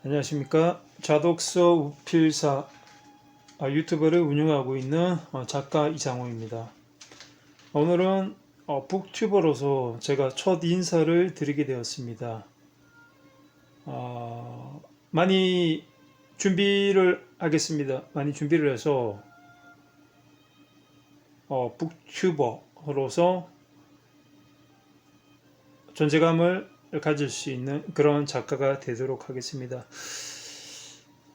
안녕하십니까. 자독서 우필사 유튜브를 운영하고 있는 작가 이상호입니다. 오늘은 북튜버로서 제가 첫 인사를 드리게 되었습니다. 많이 준비를 하겠습니다. 많이 준비를 해서 북튜버로서 존재감을 가질 수 있는 그런 작가가 되도록 하겠습니다.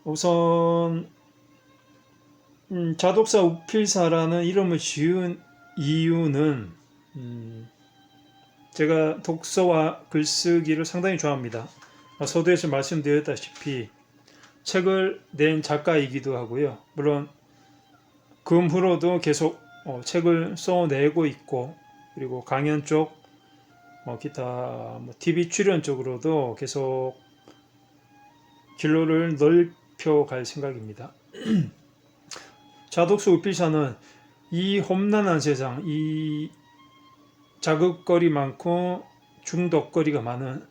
우선 자독사 우필사라는 이름을 지은 이유는 제가 독서와 글쓰기를 상당히 좋아합니다. 서두에서 말씀드렸다시피 책을 낸 작가이기도 하고요. 물론 그 후로도 계속 책을 써내고 있고, 그리고 강연 쪽, 기타 TV 출연 쪽으로도 계속 진로를 넓혀갈 생각입니다. 자독서 우필사는 이 험난한 세상, 이 자극거리 많고 중독거리가 많은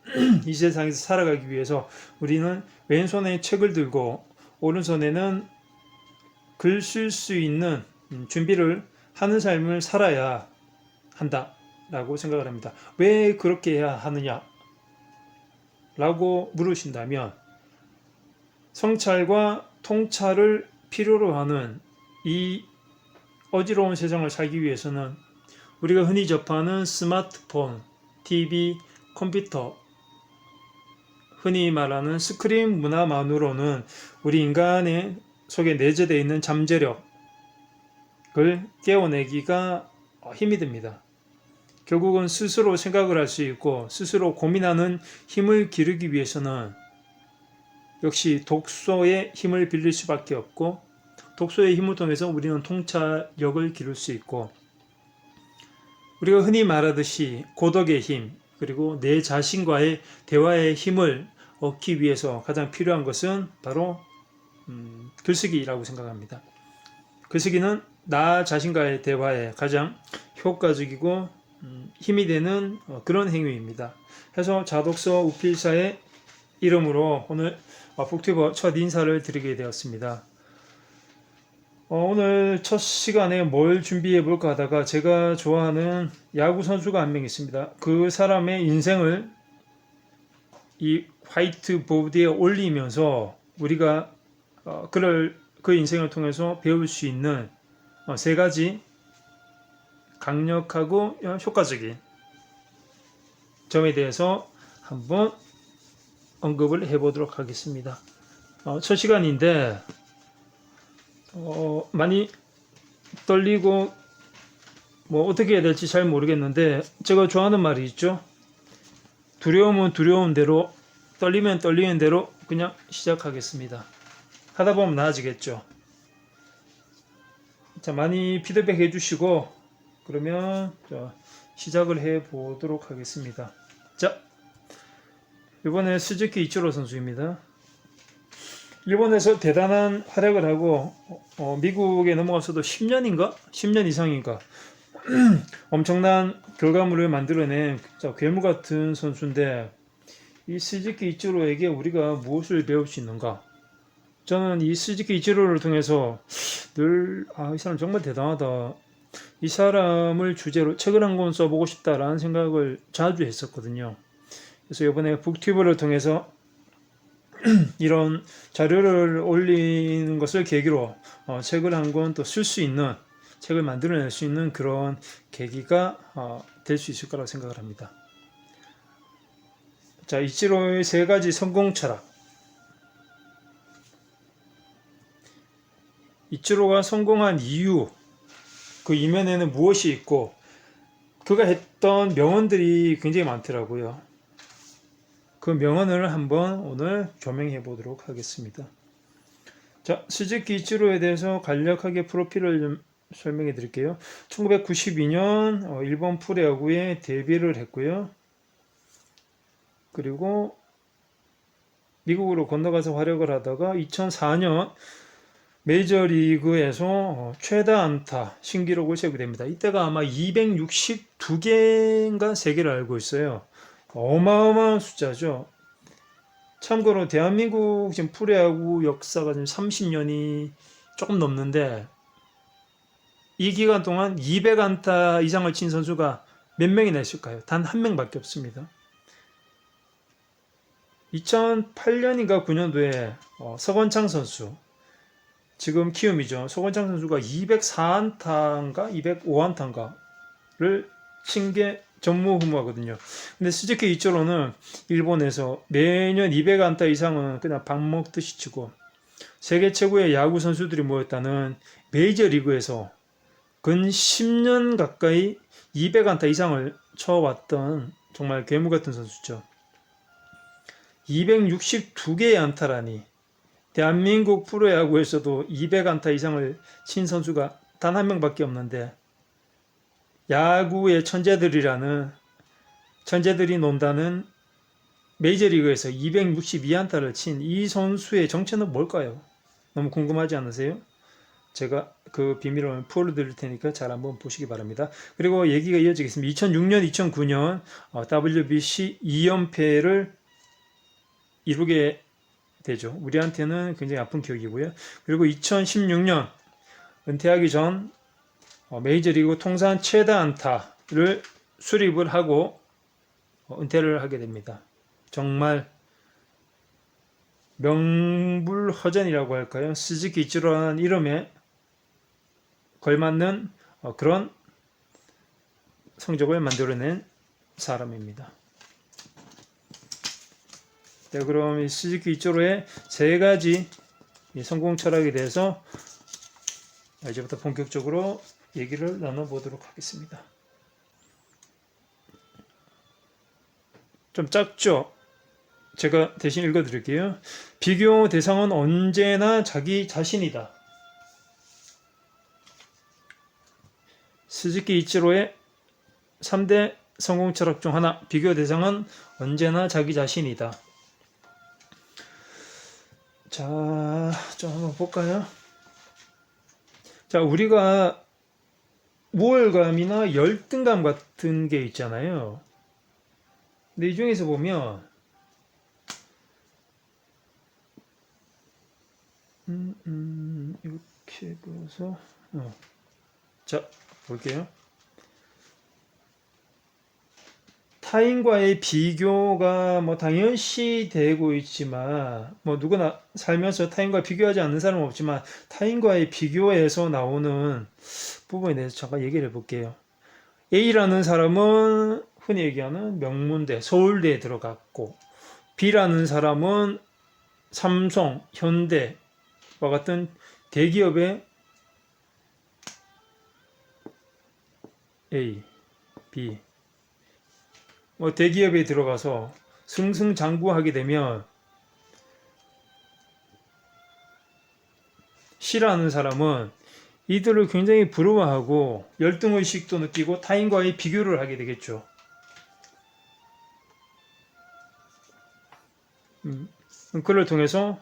이 세상에서 살아가기 위해서 우리는 왼손에 책을 들고 오른손에는 글 쓸 수 있는 준비를 하는 삶을 살아야 한다 라고 생각을 합니다. 왜 그렇게 해야 하느냐 라고 물으신다면, 성찰과 통찰을 필요로 하는 이 어지러운 세상을 살기 위해서는 우리가 흔히 접하는 스마트폰, TV, 컴퓨터, 흔히 말하는 스크린 문화만으로는 우리 인간의 속에 내재되어 있는 잠재력을 깨워내기가 힘이 듭니다. 결국은 스스로 생각을 할 수 있고 스스로 고민하는 힘을 기르기 위해서는 역시 독서의 힘을 빌릴 수밖에 없고, 독서의 힘을 통해서 우리는 통찰력을 기를 수 있고, 우리가 흔히 말하듯이 고독의 힘, 그리고 내 자신과의 대화의 힘을 얻기 위해서 가장 필요한 것은 바로 글쓰기라고 생각합니다. 글쓰기는 나 자신과의 대화에 가장 효과적이고 힘이 되는 그런 행위입니다. 그래서 자독서 우필사의 이름으로 오늘 북튜버 첫 인사를 드리게 되었습니다. 오늘 첫 시간에 뭘 준비해 볼까 하다가 제가 좋아하는 야구 선수가 한 명 있습니다. 그 사람의 인생을 이 화이트보드에 올리면서 우리가 그 인생을 통해서 배울 수 있는 세 가지 강력하고 효과적인 점에 대해서 한번 언급을 해보도록 하겠습니다. 첫 시간인데 많이 떨리고 어떻게 해야 될지 잘 모르겠는데, 제가 좋아하는 말이 있죠. 두려움은 두려운 대로, 떨리면 떨리는 대로 그냥 시작하겠습니다. 하다 보면 나아지겠죠. 자, 많이 피드백 해주시고 그러면 시작을 해 보도록 하겠습니다. 자, 이번에 스즈키 이치로 선수입니다. 일본에서 대단한 활약을 하고 미국에 넘어가서도 10년인가? 10년 이상인가? 엄청난 결과물을 만들어낸 괴물 같은 선수인데, 이 스즈키 이치로에게 우리가 무엇을 배울 수 있는가? 저는 이 스즈키 이치로를 통해서 늘 이 사람 정말 대단하다, 이 사람을 주제로 책을 한 권 써보고 싶다라는 생각을 자주 했었거든요. 그래서 이번에 북튜브를 통해서 이런 자료를 올리는 것을 계기로 책을 한 권 또 쓸 수 있는, 책을 만들어낼 수 있는 그런 계기가 될 수 있을 거라고 생각을 합니다. 자, 이치로의 세 가지 성공 철학. 이치로가 성공한 이유, 그 이면에는 무엇이 있고, 그가 했던 명언들이 굉장히 많더라고요. 그 명언을 한번 오늘 조명해 보도록 하겠습니다. 자, 스즈키 이치로에 대해서 간략하게 프로필을 좀 설명해 드릴게요. 1992년 일본 프로야구에 데뷔를 했고요. 그리고 미국으로 건너가서 활약을 하다가 2004년 메이저리그에서 최다 안타 신기록을 세우게 됩니다. 이때가 아마 262개인가 3개를 알고 있어요. 어마어마한 숫자죠. 참고로 대한민국 지금 프로야구 역사가 지금 30년이 조금 넘는데 이 기간 동안 200안타 이상을 친 선수가 몇 명이나 있을까요? 단 한 명밖에 없습니다. 2008년인가 9년도에 서건창 선수, 지금 키움이죠. 서건창 선수가 204안타인가 205안타인가를 친 게 전무후무하거든요. 근데 스즈키 이치로는 일본에서 매년 200안타 이상은 그냥 밥 먹듯이 치고 세계 최고의 야구 선수들이 모였다는 메이저리그에서 근 10년 가까이 200안타 이상을 쳐왔던 정말 괴물 같은 선수죠. 262개의 안타라니, 대한민국 프로야구에서도 200안타 이상을 친 선수가 단 한 명밖에 없는데 야구의 천재들이 논다는 메이저리그에서 262안타를 친 이 선수의 정체는 뭘까요? 너무 궁금하지 않으세요? 제가 그 비밀을 풀어드릴 테니까 잘 한번 보시기 바랍니다. 그리고 얘기가 이어지겠습니다. 2006년, 2009년 WBC 2연패를 이루게 되죠. 우리한테는 굉장히 아픈 기억이고요. 그리고 2016년 은퇴하기 전 메이저리그 통산 최다 안타를 수립을 하고 은퇴를 하게 됩니다. 정말 명불허전이라고 할까요? 스즈키 이치로라는 이름에 걸맞는 그런 성적을 만들어낸 사람입니다. 네, 그럼 이 스즈키 이치로의 세 가지 성공 철학에 대해서 이제부터 본격적으로 얘기를 나눠보도록 하겠습니다. 좀 짧죠? 제가 대신 읽어드릴게요. 비교 대상은 언제나 자기 자신이다. 스즈키 이치로의 3대 성공 철학 중 하나, 비교 대상은 언제나 자기 자신이다. 자, 좀 한번 볼까요? 자, 우리가 우월감이나 열등감 같은 게 있잖아요. 근데 이 중에서 보면 이렇게 그려서 자, 볼게요. 타인과의 비교가 당연시 되고 있지만 누구나 살면서 타인과 비교하지 않는 사람은 없지만 타인과의 비교에서 나오는 부분에 대해서 잠깐 얘기를 해볼게요. A라는 사람은 흔히 얘기하는 명문대, 서울대에 들어갔고 B라는 사람은 삼성, 현대와 같은 대기업의 A, B 대기업에 들어가서 승승장구하게 되면 C라는 사람은 이들을 굉장히 부러워하고 열등의식도 느끼고 타인과의 비교를 하게 되겠죠. 그를 통해서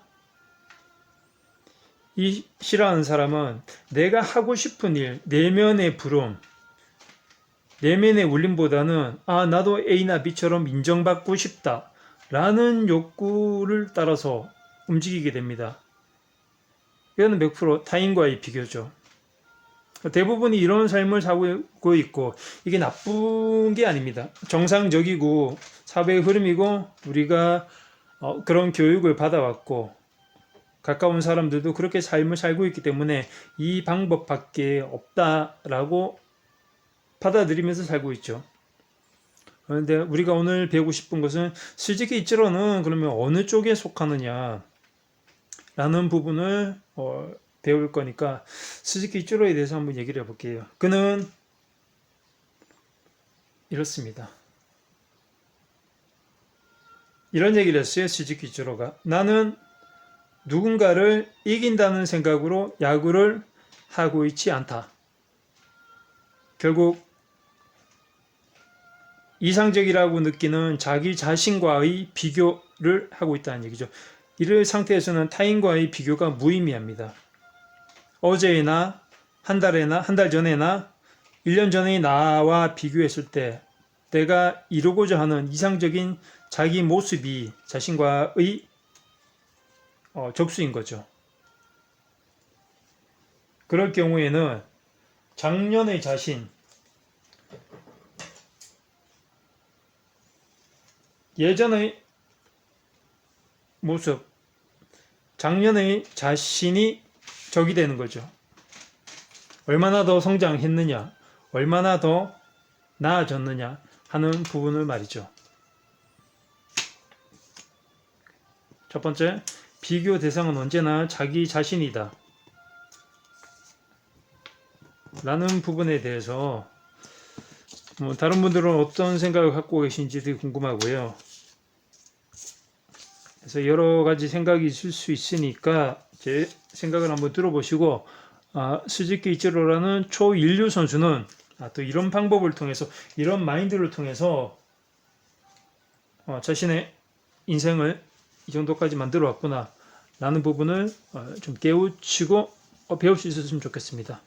이 C라는 사람은 내가 하고 싶은 일, 내면의 부러움, 내면의 울림보다는 나도 A나 B처럼 인정받고 싶다 라는 욕구를 따라서 움직이게 됩니다. 이거는 100% 타인과의 비교죠. 대부분이 이런 삶을 살고 있고 이게 나쁜 게 아닙니다. 정상적이고 사회의 흐름이고 우리가 그런 교육을 받아왔고 가까운 사람들도 그렇게 삶을 살고 있기 때문에 이 방법밖에 없다라고 받아들이면서 살고 있죠. 그런데 우리가 오늘 배우고 싶은 것은 스즈키 이치로는 그러면 어느 쪽에 속하느냐 라는 부분을 배울 거니까 스즈키 이치로에 대해서 한번 얘기를 해볼게요. 그는 이렇습니다. 이런 얘기를 했어요. 스즈키 이치로가 나는 누군가를 이긴다는 생각으로 야구를 하고 있지 않다. 결국 이상적이라고 느끼는 자기 자신과의 비교를 하고 있다는 얘기죠. 이럴 상태에서는 타인과의 비교가 무의미합니다. 어제나 한 달 전에나 1년 전의 나와 비교했을 때 내가 이루고자 하는 이상적인 자기 모습이 자신과의 적수인 거죠. 그럴 경우에는 작년의 자신, 예전의 모습, 작년의 자신이 적이 되는 거죠. 얼마나 더 성장했느냐, 얼마나 더 나아졌느냐 하는 부분을 말이죠. 첫 번째, 비교 대상은 언제나 자기 자신이다 라는 부분에 대해서 다른 분들은 어떤 생각을 갖고 계신지 되게 궁금하고요. 그래서 여러 가지 생각이 있을 수 있으니까 제 생각을 한번 들어보시고, 스즈키 이치로라는 초인류 선수는 또 이런 방법을 통해서, 이런 마인드를 통해서 자신의 인생을 이 정도까지 만들어 왔구나 라는 부분을 좀 깨우치고 배울 수 있었으면 좋겠습니다.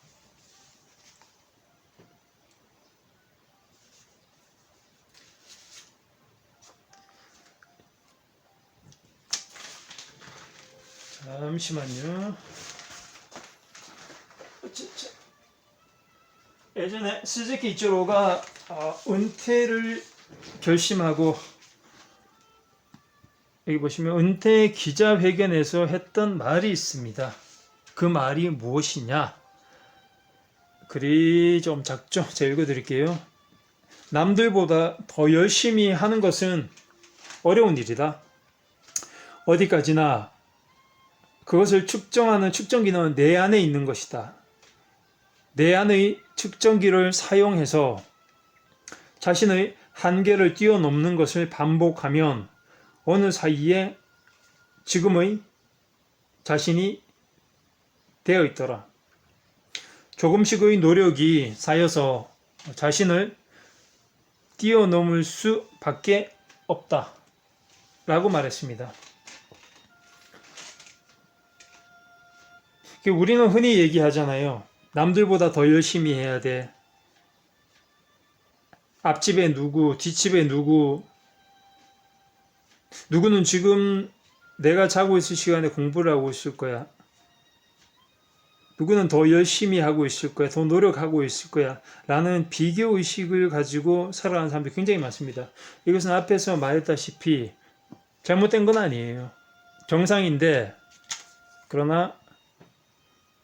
잠시만요. 예전에 스즈키 이치로가 은퇴를 결심하고, 여기 보시면 은퇴 기자회견에서 했던 말이 있습니다. 그 말이 무엇이냐? 글이 좀 작죠? 제가 읽어드릴게요. 남들보다 더 열심히 하는 것은 어려운 일이다. 어디까지나 그것을 측정하는 측정기는 내 안에 있는 것이다. 내 안의 측정기를 사용해서 자신의 한계를 뛰어넘는 것을 반복하면 어느 사이에 지금의 자신이 되어 있더라. 조금씩의 노력이 쌓여서 자신을 뛰어넘을 수밖에 없다 라고 말했습니다. 우리는 흔히 얘기하잖아요. 남들보다 더 열심히 해야 돼. 앞집에 누구, 뒷집에 누구, 누구는 지금 내가 자고 있을 시간에 공부를 하고 있을 거야. 누구는 더 열심히 하고 있을 거야. 더 노력하고 있을 거야. 라는 비교의식을 가지고 살아가는 사람들이 굉장히 많습니다. 이것은 앞에서 말했다시피 잘못된 건 아니에요. 정상인데, 그러나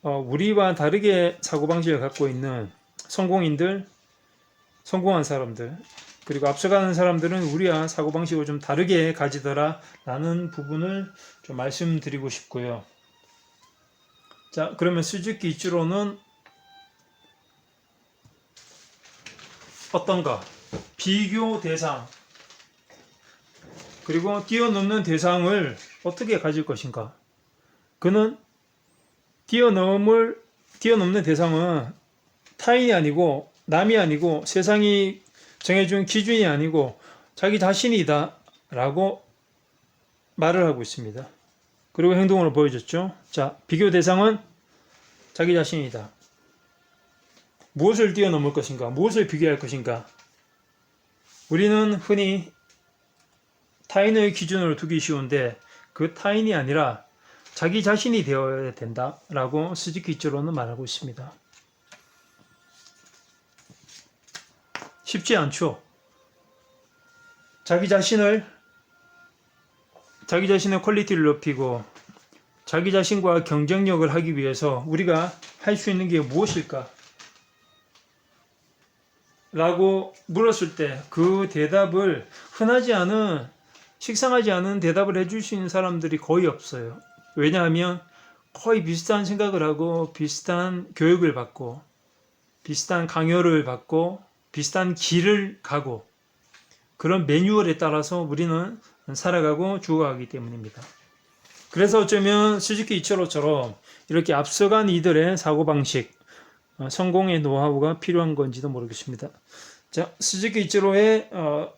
우리와 다르게 사고방식을 갖고 있는 성공인들, 성공한 사람들, 그리고 앞서가는 사람들은 우리와 사고방식을 좀 다르게 가지더라 라는 부분을 좀 말씀드리고 싶고요. 자, 그러면 스즈키 이치로는 어떤가? 비교 대상, 그리고 뛰어넘는 대상을 어떻게 가질 것인가? 그는 뛰어넘는 대상은 타인이 아니고 남이 아니고 세상이 정해준 기준이 아니고 자기 자신이다 라고 말을 하고 있습니다. 그리고 행동으로 보여줬죠. 자, 비교 대상은 자기 자신이다. 무엇을 뛰어넘을 것인가? 무엇을 비교할 것인가? 우리는 흔히 타인의 기준으로 두기 쉬운데 그 타인이 아니라 자기 자신이 되어야 된다라고 스즈키 이치로는 말하고 있습니다. 쉽지 않죠. 자기 자신의 퀄리티를 높이고 자기 자신과 경쟁력을 하기 위해서 우리가 할 수 있는 게 무엇일까? 라고 물었을 때 그 대답을 흔하지 않은, 식상하지 않은 대답을 해줄 수 있는 사람들이 거의 없어요. 왜냐하면 거의 비슷한 생각을 하고 비슷한 교육을 받고 비슷한 강요를 받고 비슷한 길을 가고 그런 매뉴얼에 따라서 우리는 살아가고 죽어가기 때문입니다. 그래서 어쩌면 스즈키 이치로처럼 이렇게 앞서간 이들의 사고방식, 성공의 노하우가 필요한 건지도 모르겠습니다. 자, 스즈키 이치로의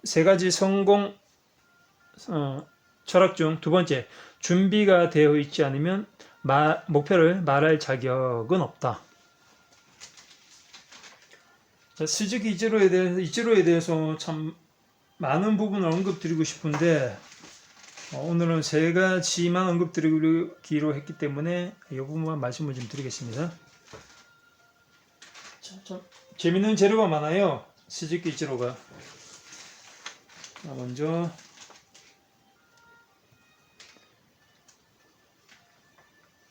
세 가지 성공 철학 중 두 번째, 준비가 되어 있지 않으면 목표를 말할 자격은 없다. 자, 스즈키 이치로에 대해서 참 많은 부분을 언급드리고 싶은데 오늘은 세 가지만 언급드리기로 했기 때문에 이 부분만 말씀을 좀 드리겠습니다. 참 재밌는 재료가 많아요. 스즈키 이치로가. 먼저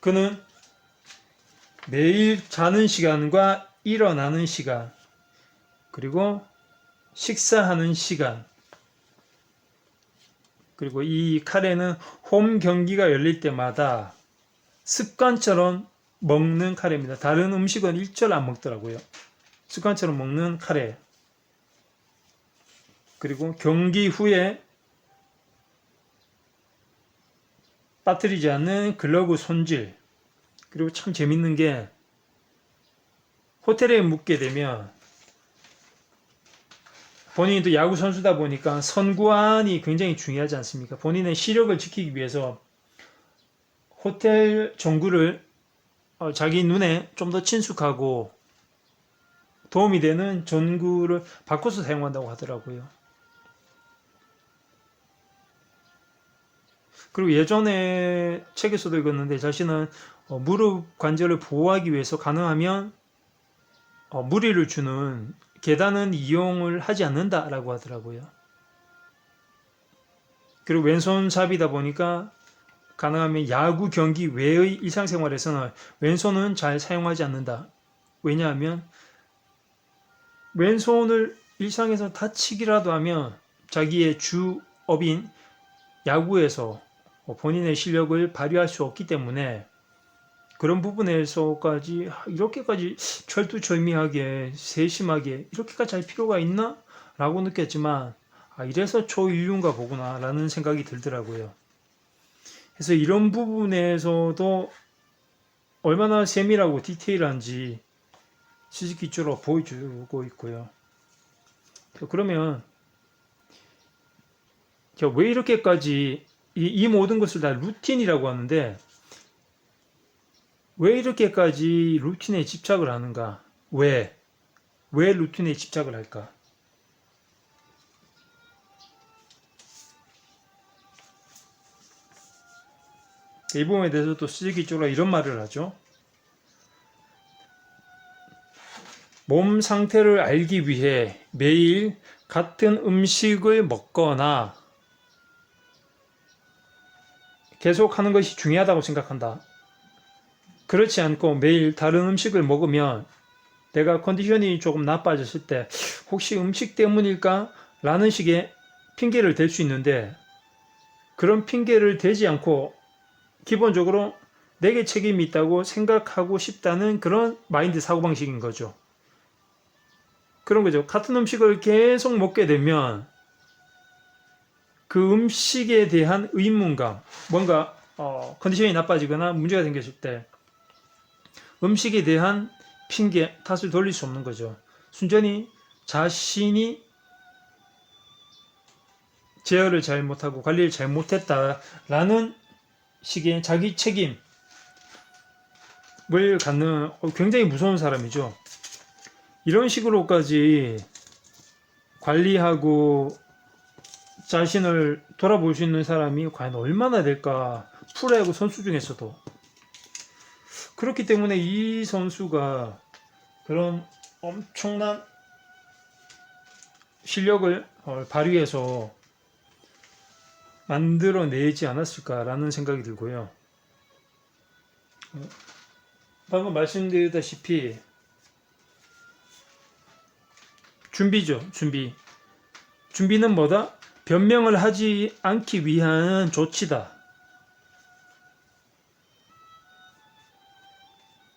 그는 매일 자는 시간과 일어나는 시간, 그리고 식사하는 시간, 그리고 이 카레는 홈 경기가 열릴 때마다 습관처럼 먹는 카레입니다. 다른 음식은 일절 안 먹더라고요. 습관처럼 먹는 카레. 그리고 경기 후에 빠뜨리지 않는 글러브 손질. 그리고 참 재밌는 게 호텔에 묵게 되면 본인이 또 야구 선수다 보니까 선구안이 굉장히 중요하지 않습니까? 본인의 시력을 지키기 위해서 호텔 전구를 자기 눈에 좀 더 친숙하고 도움이 되는 전구를 바꿔서 사용한다고 하더라고요. 그리고 예전에 책에서도 읽었는데 자신은 무릎 관절을 보호하기 위해서 가능하면 무리를 주는 계단은 이용을 하지 않는다라고 하더라고요. 그리고 왼손잡이다 보니까 가능하면 야구 경기 외의 일상생활에서는 왼손은 잘 사용하지 않는다. 왜냐하면 왼손을 일상에서 다치기라도 하면 자기의 주업인 야구에서 본인의 실력을 발휘할 수 없기 때문에 그런 부분에서까지 이렇게까지 철두철미하게 세심하게 이렇게까지 할 필요가 있나? 라고 느꼈지만 이래서 초인류인가 보구나 라는 생각이 들더라고요. 그래서 이런 부분에서도 얼마나 세밀하고 디테일한지 스즈키 이치로가 보여주고 있고요. 그러면 왜 이렇게까지 이 모든 것을 다 루틴이라고 하는데 왜 이렇게까지 루틴에 집착을 하는가? 왜 루틴에 집착을 할까? 이 부분에 대해서 또 스즈키 이치로가 이런 말을 하죠. 몸 상태를 알기 위해 매일 같은 음식을 먹거나 계속 하는 것이 중요하다고 생각한다. 그렇지 않고 매일 다른 음식을 먹으면 내가 컨디션이 조금 나빠졌을 때 혹시 음식 때문일까? 라는 식의 핑계를 댈 수 있는데 그런 핑계를 대지 않고 기본적으로 내게 책임이 있다고 생각하고 싶다는 그런 마인드 사고방식인 거죠. 그런 거죠. 같은 음식을 계속 먹게 되면 그 음식에 대한 의문감, 뭔가 컨디션이 나빠지거나 문제가 생겼을 때 음식에 대한 핑계, 탓을 돌릴 수 없는 거죠. 순전히 자신이 제어를 잘 못하고 관리를 잘 못했다라는 식의 자기 책임을 갖는 굉장히 무서운 사람이죠. 이런 식으로까지 관리하고 자신을 돌아볼 수 있는 사람이 과연 얼마나 될까? 프로야구 선수 중에서도. 그렇기 때문에 이 선수가 그런 엄청난 실력을 발휘해서 만들어내지 않았을까라는 생각이 들고요. 방금 말씀드렸다시피 준비죠. 준비는 뭐다? 변명을 하지 않기 위한 조치다.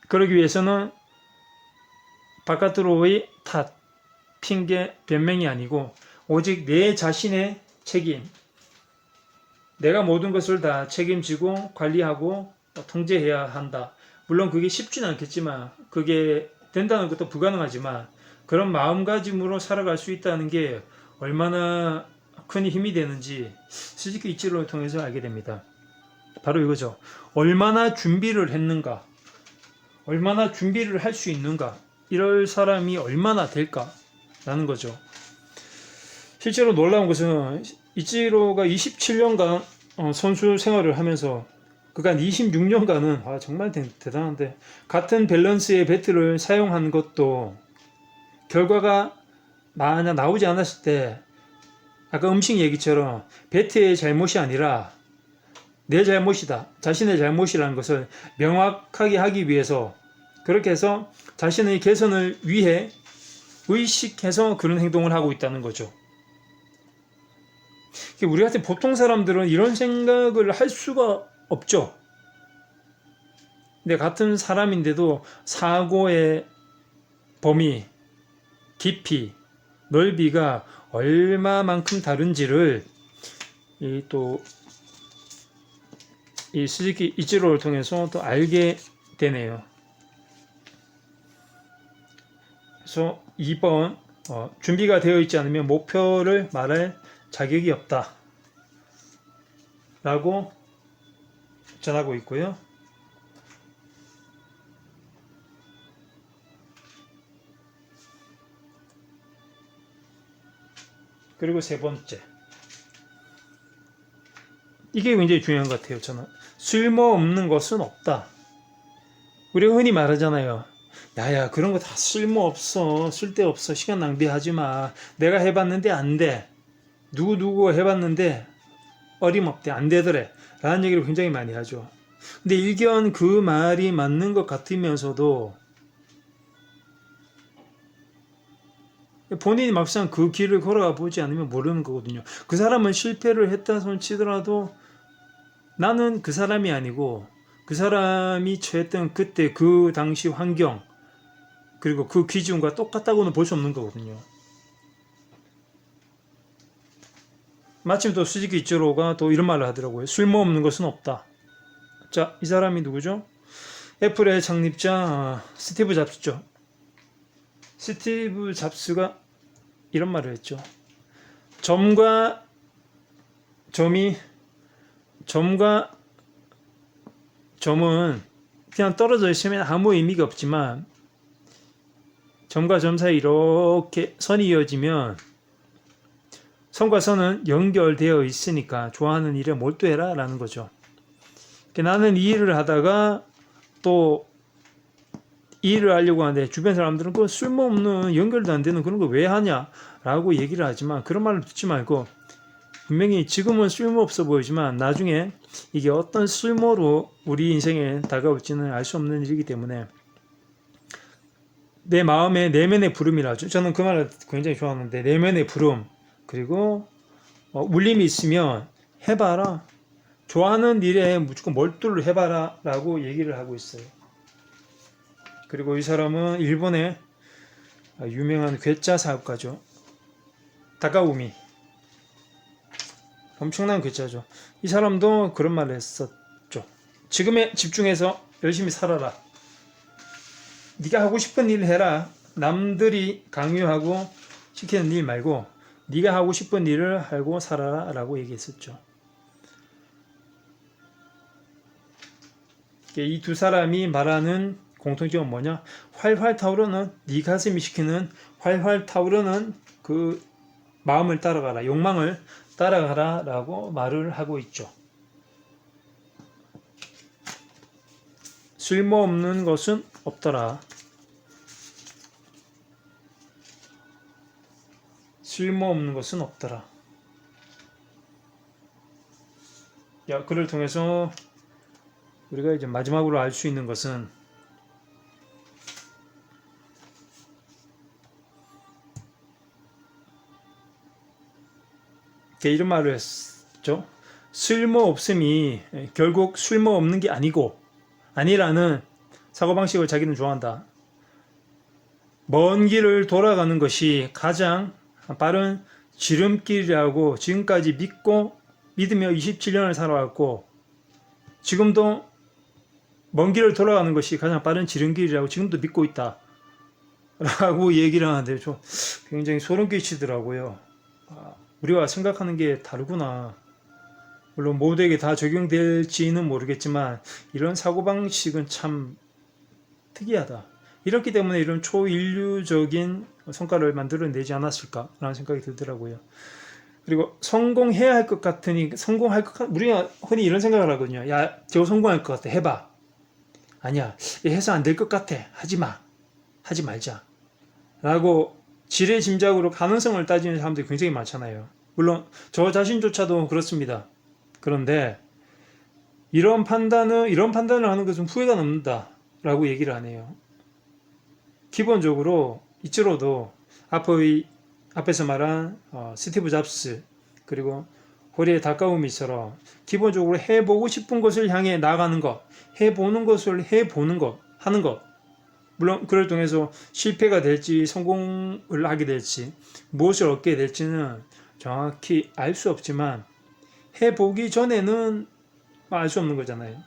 그러기 위해서는 바깥으로의 탓, 핑계, 변명이 아니고 오직 내 자신의 책임, 내가 모든 것을 다 책임지고 관리하고 통제해야 한다. 물론 그게 쉽지는 않겠지만 그게 된다는 것도 불가능하지만 그런 마음가짐으로 살아갈 수 있다는 게 얼마나 큰 힘이 되는지 스즈키 이치로를 통해서 알게 됩니다. 바로 이거죠. 얼마나 준비를 했는가, 얼마나 준비를 할 수 있는가, 이럴 사람이 얼마나 될까라는 거죠. 실제로 놀라운 것은 이치로가 27년간 선수 생활을 하면서 그간 26년간은 정말 대단한데 같은 밸런스의 배트를 사용한 것도 결과가 만약 나오지 않았을 때 아까 음식 얘기처럼 배트의 잘못이 아니라 내 잘못이다. 자신의 잘못이라는 것을 명확하게 하기 위해서 그렇게 해서 자신의 개선을 위해 의식해서 그런 행동을 하고 있다는 거죠. 우리 같은 보통 사람들은 이런 생각을 할 수가 없죠. 근데 같은 사람인데도 사고의 범위, 깊이, 넓이가 얼마만큼 다른지를 이 스즈키 이치로를 통해서 또 알게 되네요. 그래서 2번 준비가 되어 있지 않으면 목표를 말할 자격이 없다 라고 전하고 있고요. 그리고 세 번째, 이게 굉장히 중요한 것 같아요. 저는 쓸모없는 것은 없다. 우리가 흔히 말하잖아요. 야야 그런 거 다 쓸모없어, 쓸데없어, 시간 낭비하지 마, 내가 해봤는데 안 돼, 누구 해봤는데 어림없대, 안 되더래 라는 얘기를 굉장히 많이 하죠. 근데 일견 그 말이 맞는 것 같으면서도 본인이 막상 그 길을 걸어가 보지 않으면 모르는 거거든요. 그 사람은 실패를 했다 손 치더라도 나는 그 사람이 아니고 그 사람이 처했던 그때 그 당시 환경 그리고 그 기준과 똑같다고는 볼 수 없는 거거든요. 마침 또 스즈키 이치로가 또 이런 말을 하더라고요. 쓸모없는 것은 없다. 자, 이 사람이 누구죠? 애플의 창립자 스티브 잡스죠. 스티브 잡스가 이런 말을 했죠. 점과 점은 그냥 떨어져 있으면 아무 의미가 없지만 점과 점 사이 이렇게 선이 이어지면 선과 선은 연결되어 있으니까 좋아하는 일에 몰두해라 라는 거죠. 나는 이 일을 하다가 또 이 일을 하려고 하는데 주변 사람들은 그 쓸모없는 연결도 안 되는 그런 거 왜 하냐 라고 얘기를 하지만 그런 말을 듣지 말고 분명히 지금은 쓸모없어 보이지만 나중에 이게 어떤 쓸모로 우리 인생에 다가올지는 알 수 없는 일이기 때문에 내 마음의 내면의 부름이라 하죠. 저는 그 말을 굉장히 좋아하는데 내면의 부름 그리고 울림이 있으면 해봐라. 좋아하는 일에 무조건 몰두를 해봐라 라고 얘기를 하고 있어요. 그리고 이 사람은 일본의 유명한 괴짜 사업가죠. 다카우미. 엄청난 괴짜죠. 이 사람도 그런 말을 했었죠. 지금에 집중해서 열심히 살아라. 네가 하고 싶은 일 해라. 남들이 강요하고 시키는 일 말고 네가 하고 싶은 일을 하고 살아라 라고 얘기했었죠. 이 두 사람이 말하는 공통점은 뭐냐? 활활 타오르는 네 가슴이 시키는 활활 타오르는 그 마음을 따라가라, 욕망을 따라가라 라고 말을 하고 있죠. 쓸모없는 것은 없더라. 쓸모없는 것은 없더라. 글을 통해서 우리가 이제 마지막으로 알 수 있는 것은 이런 말을 했죠. 쓸모없음이 결국 쓸모없는 게 아니라는 사고방식을 자기는 좋아한다. 먼 길을 돌아가는 것이 가장 빠른 지름길이라고 지금까지 믿으며 27년을 살아왔고 지금도 먼 길을 돌아가는 것이 가장 빠른 지름길이라고 지금도 믿고 있다 라고 얘기를 하는데 좀 굉장히 소름 끼치더라고요. 우리와 생각하는 게 다르구나. 물론 모두에게 다 적용될지는 모르겠지만 이런 사고방식은 참 특이하다. 이렇기 때문에 이런 초인류적인 성과를 만들어내지 않았을까라는 생각이 들더라고요. 그리고 성공해야 할 것 같으니 성공할 것 같, 우리가 흔히 이런 생각을 하거든요. 야, 저거 성공할 것 같아. 해봐. 아니야, 해서 안 될 것 같아. 하지 마. 하지 말자. 라고 지레짐작으로 가능성을 따지는 사람들이 굉장히 많잖아요. 물론 저 자신조차도 그렇습니다. 그런데 이런 판단을 하는 것은 후회가 남는다 라고 얘기를 하네요. 기본적으로 이치로도 앞에서 말한 스티브 잡스 그리고 호리의 다카오미처럼 기본적으로 해보고 싶은 것을 향해 나아가는 것, 해보는 것을 하는 것. 물론 그를 통해서 실패가 될지 성공을 하게 될지 무엇을 얻게 될지는 정확히 알 수 없지만 해보기 전에는 알 수 없는 거잖아요.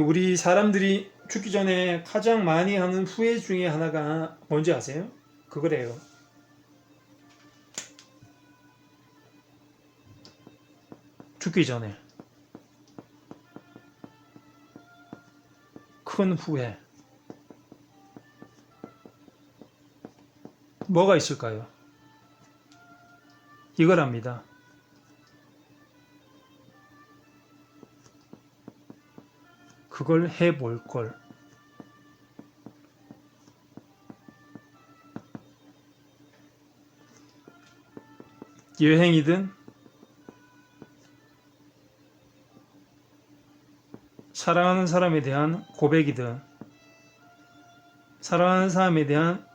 우리 사람들이 죽기 전에 가장 많이 하는 후회 중에 하나가 뭔지 아세요? 그거래요. 죽기 전에 큰 후회. 뭐가 있을까요? 이거랍니다. 그걸 해볼 걸. 여행이든 사랑하는 사람에 대한 고백이든 사랑하는 사람에 대한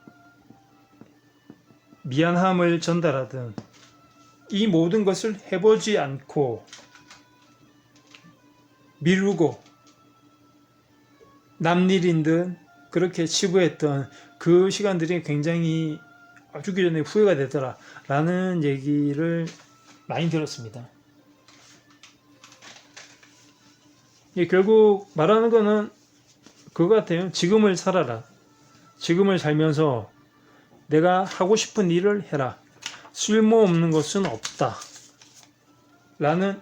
미안함을 전달하든 이 모든 것을 해보지 않고 미루고 남일인 듯 그렇게 치부했던 그 시간들이 굉장히 죽기 전에 후회가 되더라 라는 얘기를 많이 들었습니다. 결국 말하는 거는 그거 같아요. 지금을 살아라. 지금을 살면서 내가 하고 싶은 일을 해라. 쓸모없는 것은 없다. 라는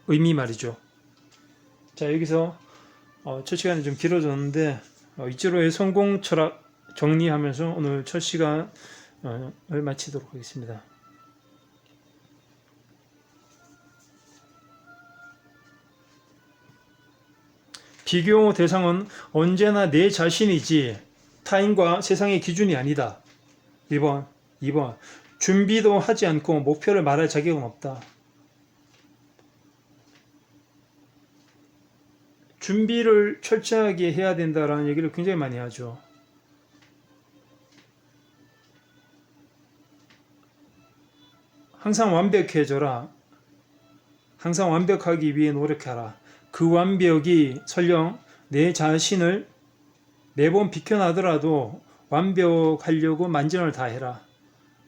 의미 말이죠. 자, 여기서 첫 시간이 좀 길어졌는데 이치로의 성공 철학 정리하면서 오늘 첫 시간을 마치도록 하겠습니다. 비교 대상은 언제나 내 자신이지 타인과 세상의 기준이 아니다. 1번, 2번. 준비도 하지 않고 목표를 말할 자격은 없다. 준비를 철저하게 해야 된다라는 얘기를 굉장히 많이 하죠. 항상 완벽해져라. 항상 완벽하기 위해 노력하라. 그 완벽이 설령 내 자신을 매번 비켜나더라도 완벽하려고 만전을 다해라.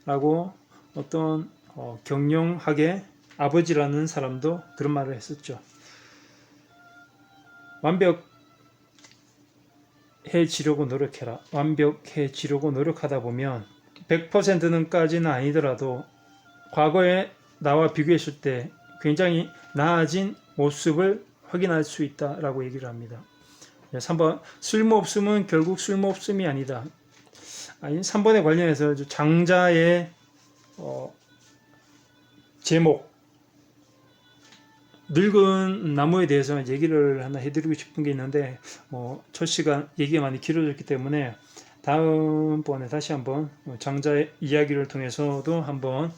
라고 어떤 경영학의 아버지라는 사람도 그런 말을 했었죠. 완벽해지려고 노력해라. 완벽해지려고 노력하다 보면 100%는까지는 아니더라도 과거에 나와 비교했을 때 굉장히 나아진 모습을 확인할 수 있다라고 얘기를 합니다. 3번 쓸모없음은 결국 쓸모없음이 아니다. 3번에 관련해서 장자의 제목 늙은 나무에 대해서 얘기를 하나 해드리고 싶은 게 있는데 첫 시간 얘기가 많이 길어졌기 때문에 다음번에 다시 한번 장자의 이야기를 통해서도 한번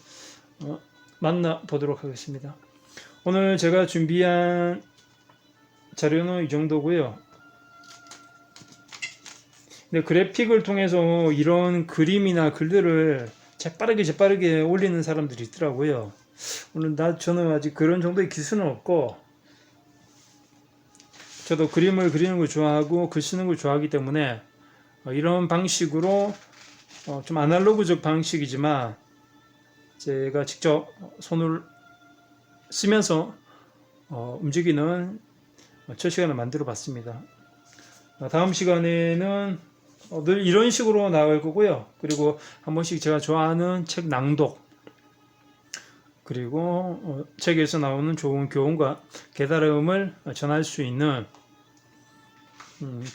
만나보도록 하겠습니다. 오늘 제가 준비한 자료는 이 정도고요. 근데 그래픽을 통해서 이런 그림이나 글들을 재빠르게 올리는 사람들이 있더라고요. 오늘 저는 아직 그런 정도의 기술은 없고 저도 그림을 그리는 걸 좋아하고 글 쓰는 걸 좋아하기 때문에 이런 방식으로 좀 아날로그적 방식이지만 제가 직접 손을 쓰면서 움직이는 첫 시간을 만들어 봤습니다. 다음 시간에는 늘 이런 식으로 나갈 거고요. 그리고 한 번씩 제가 좋아하는 책 낭독 그리고 책에서 나오는 좋은 교훈과 깨달음을 전할 수 있는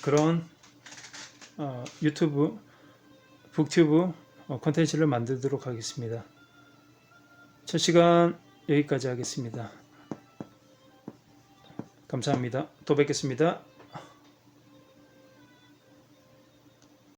그런 유튜브, 북튜브 콘텐츠를 만들도록 하겠습니다. 첫 시간 여기까지 하겠습니다. 감사합니다. 또 뵙겠습니다.